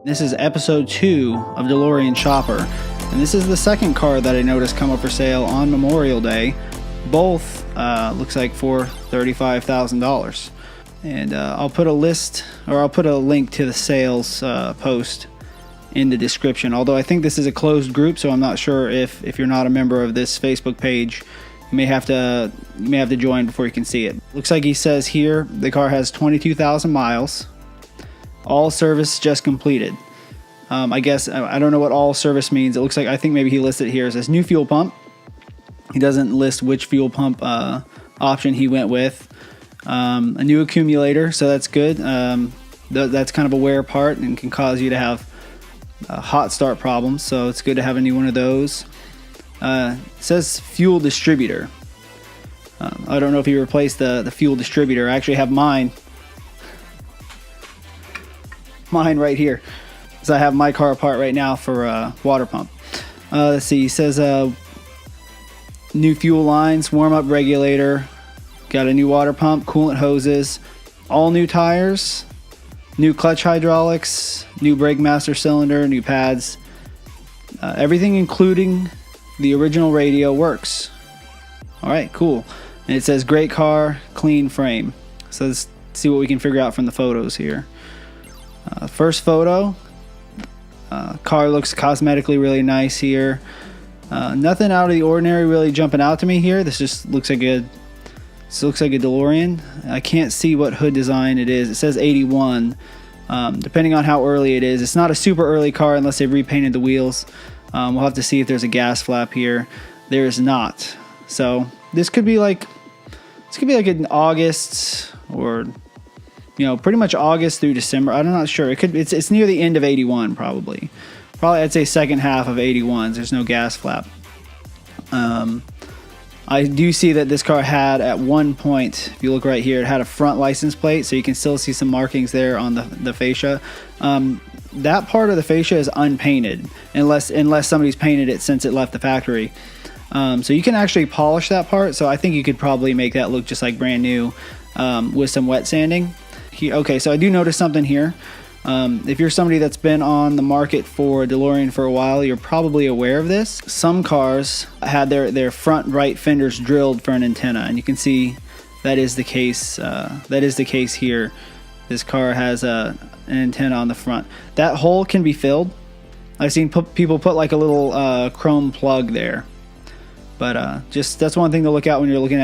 This is episode 2 of Delorean Shopper, and this is the second car that I noticed come up for sale on Memorial Day. Both looks like for $35,000. And I'll put a link to the sales post in the description. Although I think this is a closed group, so I'm not sure if you're not a member of this Facebook page, you may have to join before you can see it. Looks like he says here the car has 22,000 miles. All service just completed. I guess I don't know what all service means. It looks like, I think maybe he listed it here. It says new fuel pump. He doesn't list which fuel pump option he went with. A new accumulator, so that's good. That's kind of a wear part and can cause you to have hot start problems. So it's good to have a new one of those. It says fuel distributor. I don't know if he replaced the fuel distributor. I actually have mine right here, so I have my car apart right now for a water pump. Let's see, he says new fuel lines, warm up regulator, got a new water pump, coolant hoses, all new tires, new clutch hydraulics, new brake master cylinder, new pads, everything including the original radio works. All right, cool. And it says great car, clean frame. So let's see what we can figure out from the photos here. First photo, car looks cosmetically really nice here. Nothing out of the ordinary really jumping out to me here. This just looks like a DeLorean. I can't see what hood design it is. It says 81. Depending on how early it is, it's not a super early car unless they've repainted the wheels. We'll have to see if there's a gas flap here. There is not. So this could be like in August, or pretty much August through December. I'm not sure. It's near the end of 81 probably. I'd say second half of 81s. There's no gas flap. I do see that this car had at one point, if you look right here, it had a front license plate, so you can still see some markings there on the fascia. That part of the fascia is unpainted unless somebody's painted it since it left the factory. So you can actually polish that part. So I think you could probably make that look just like brand new with some wet sanding. Okay, so I do notice something here. If you're somebody that's been on the market for DeLorean for a while, you're probably aware of this. Some cars had their front right fenders drilled for an antenna, and you can see that is the case. That is the case here. This car has an antenna on the front. That hole can be filled. I've seen people put like a little chrome plug there, but just that's one thing to look out when you're looking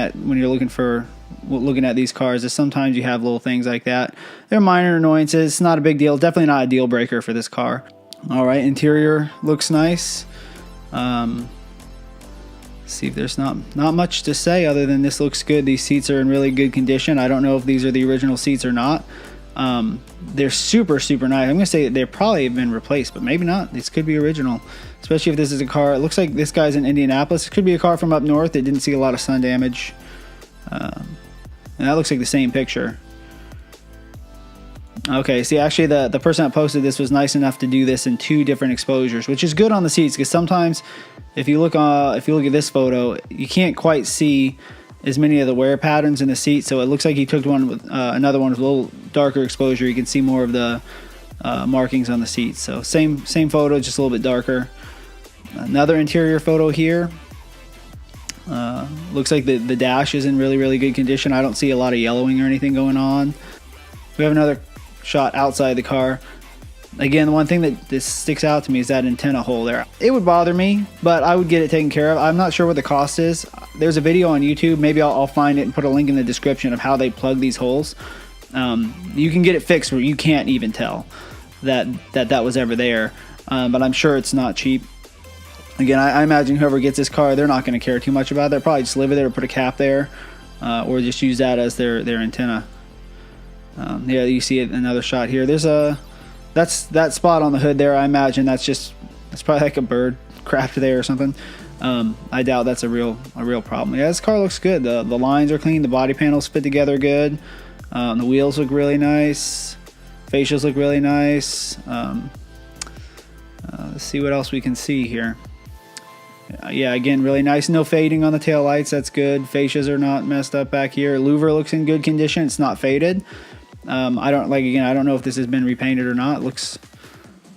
at these cars, is sometimes you have little things like that. They're minor annoyances. It's not a big deal. Definitely not a deal breaker for this car. All right, interior looks nice. See if there's not much to say other than this looks good. These seats are in really good condition. I don't know if these are the original seats or not. They're super nice. I'm gonna say they're probably been replaced, but maybe not. This could be original, especially if this is a car. It looks like this guy's in Indianapolis. It could be a car from up north that didn't see a lot of sun damage. And that looks like the same picture. Okay, see, actually the person that posted this was nice enough to do this in 2 different exposures, which is good on the seats, because sometimes if you look at this photo, you can't quite see as many of the wear patterns in the seat. So it looks like he took one with another one with a little darker exposure. You can see more of the markings on the seats. So same photo, just a little bit darker. Another interior photo here. Looks like the dash is in really good condition. I don't see a lot of yellowing or anything going on. We have another shot outside the car. Again, the one thing that this sticks out to me is that antenna hole there. It would bother me, but I would get it taken care of. I'm not sure what the cost is. There's a video on YouTube. Maybe I'll find it and put a link in the description of how they plug these holes. You can get it fixed where you can't even tell that was ever there. But I'm sure it's not cheap. Again, I imagine whoever gets this car, they're not going to care too much about it. They'll probably just leave it there or put a cap there, or just use that as their antenna. Yeah, you see another shot here. There's that spot on the hood there. I imagine that's probably like a bird craft there or something. I doubt that's a real problem. Yeah, this car looks good. The lines are clean. The body panels fit together good. The wheels look really nice. Fascias look really nice. Let's see what else we can see here. Yeah, again, really nice. No fading on the tail lights. That's good. Fascias are not messed up back here. Louver looks in good condition. It's not faded. I don't know if this has been repainted or not. Looks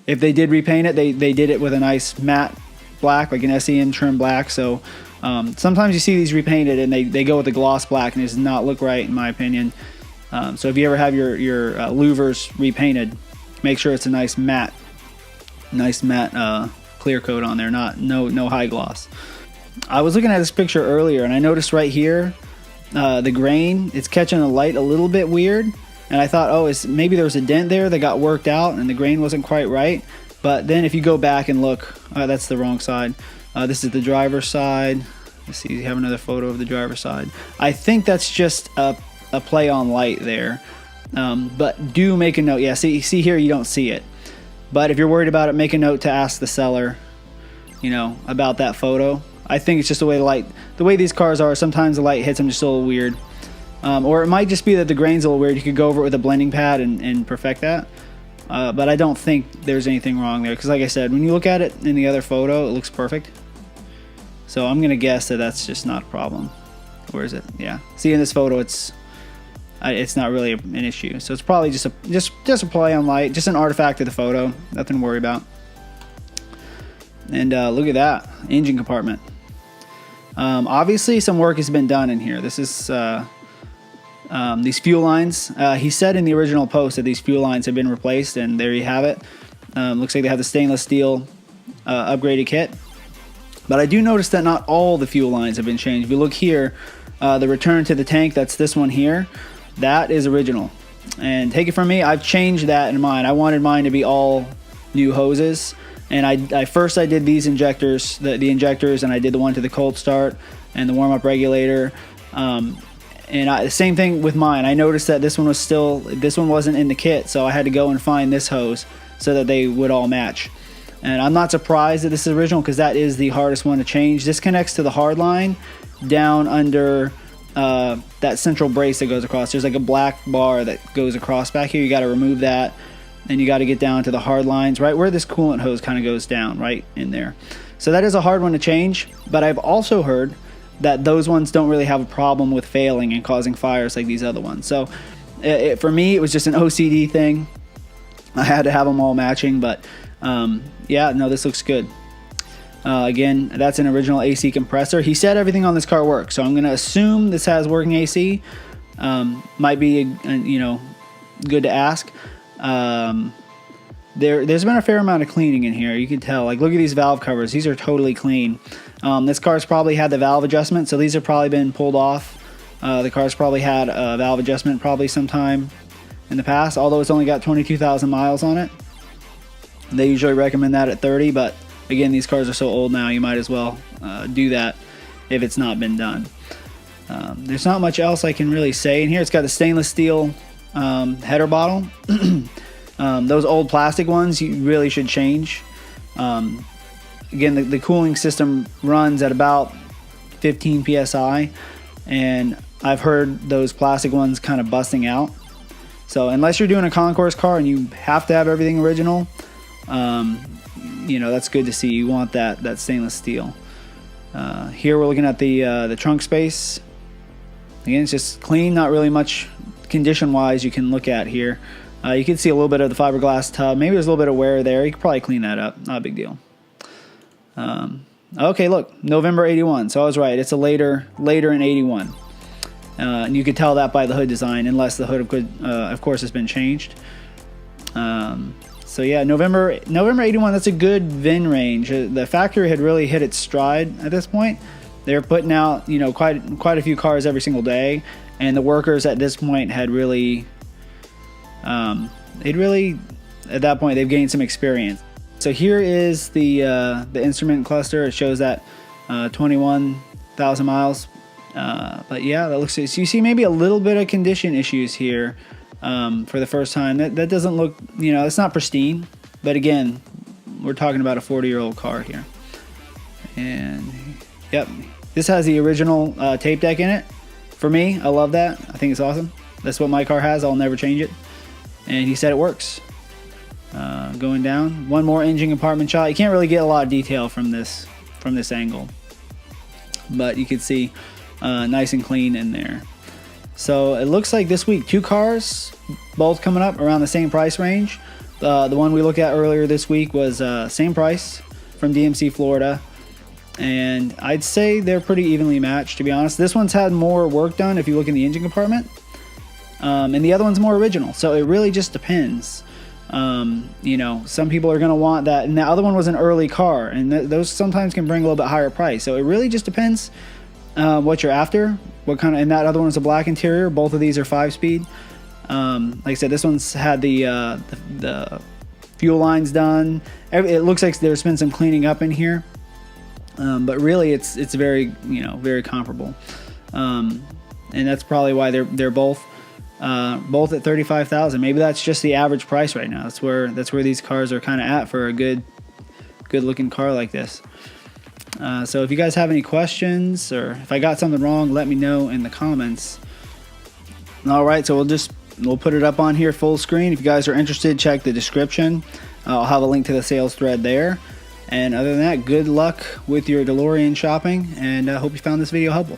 if they did repaint it, they did it with a nice matte black, like an SEN trim black. So sometimes you see these repainted and they go with the gloss black, and it does not look right in my opinion. So if you ever have your louvers repainted, make sure it's a nice matte clear coat on there, no high gloss. I was looking at this picture earlier, and I noticed right here the grain, it's catching the light a little bit weird, and I thought, oh, maybe there was a dent there that got worked out and the grain wasn't quite right. But then if you go back and look, that's the wrong side. This is the driver's side. Let's see, you have another photo of the driver's side. I think that's just a play on light there. But do make a note. Yeah, see here, you don't see it. But if you're worried about it, make a note to ask the seller, about that photo. I think it's just the way these cars are. Sometimes the light hits them just a little weird. Or it might just be that the grain's a little weird. You could go over it with a blending pad and perfect that. But I don't think there's anything wrong there. Because like I said, when you look at it in the other photo, it looks perfect. So I'm going to guess that that's just not a problem. Where is it? Yeah. See, in this photo, it's not really an issue. So it's probably just a play on light. Just an artifact of the photo. Nothing to worry about. And look at that. Engine compartment. Obviously, some work has been done in here. This is... these fuel lines, he said in the original post that these fuel lines have been replaced, and there you have it. Looks like they have the stainless steel upgraded kit. But I do notice that not all the fuel lines have been changed. If you look here, the return to the tank, that's this one here, that is original. And take it from me, I've changed that in mine. I wanted mine to be all new hoses. And I first did these injectors, the injectors, and I did the one to the cold start and the warm-up regulator. And same thing with mine. I noticed that this one wasn't in the kit, so I had to go and find this hose so that they would all match. And I'm not surprised that this is original, because that is the hardest one to change. This connects to the hard line down under that central brace that goes across. There's like a black bar that goes across back here. You got to remove that, and you got to get down to the hard lines, right where this coolant hose kind of goes down, right in there. So that is a hard one to change, but I've also heard that those ones don't really have a problem with failing and causing fires like these other ones. So for me, it was just an OCD thing. I had to have them all matching, but yeah, no, this looks good. Again, that's an original AC compressor. He said everything on this car works, so I'm going to assume this has working AC. Might be, good to ask. There's been a fair amount of cleaning in here. You can tell. Like, look at these valve covers. These are totally clean. This car's probably had the valve adjustment, so these have probably been pulled off. The car's probably had a valve adjustment probably sometime in the past, although it's only got 22,000 miles on it. They usually recommend that at 30, but again, these cars are so old now, you might as well do that if it's not been done. There's not much else I can really say in here. It's got the stainless steel header bottle. Those old plastic ones you really should change. Again, the cooling system runs at about 15 psi, and I've heard those plastic ones kind of busting out. So unless you're doing a concourse car and you have to have everything original, that's good to see. You want that stainless steel. Here we're looking at the trunk space. Again, it's just clean, not really much condition-wise you can look at here. You can see a little bit of the fiberglass tub. Maybe there's a little bit of wear there. You could probably clean that up. Not a big deal. Okay, look, November 81. So I was right. It's a later in 81. And you could tell that by the hood design, unless the hood, of course, has been changed. So yeah, November 81, that's a good VIN range. The factory had really hit its stride at this point. They're putting out, quite a few cars every single day. And the workers at this point had really... at that point, they've gained some experience. So here is the instrument cluster. It shows that 21,000 miles. But yeah, that looks. So you see maybe a little bit of condition issues here for the first time. That doesn't look. It's not pristine. But again, we're talking about a 40-year-old car here. And yep, this has the original tape deck in it. For me, I love that. I think it's awesome. That's what my car has. I'll never change it. And he said it works. Going down, one more engine compartment shot. You can't really get a lot of detail from this angle, but you can see nice and clean in there. So it looks like this week 2 cars, both coming up around the same price range. The one we looked at earlier this week was same price from DMC Florida, and I'd say they're pretty evenly matched, to be honest. This one's had more work done if you look in the engine compartment, and the other one's more original, so it really just depends. You know, some people are going to want that, and the other one was an early car, and those sometimes can bring a little bit higher price, so it really just depends what you're after, what kind of. And that other one is a black interior. Both of these are 5-speed. Like I said, this one's had the fuel lines done. It looks like there's been some cleaning up in here, but really it's very, you know, very comparable, and that's probably why they're both at $35,000. Maybe that's just the average price right now. That's where these cars are kind of at for a good looking car like this. So if you guys have any questions, or if I got something wrong, let me know in the comments. All right, so we'll put it up on here full screen. If you guys are interested, check the description. I'll have a link to the sales thread there. And other than that, good luck with your DeLorean shopping, and I hope you found this video helpful.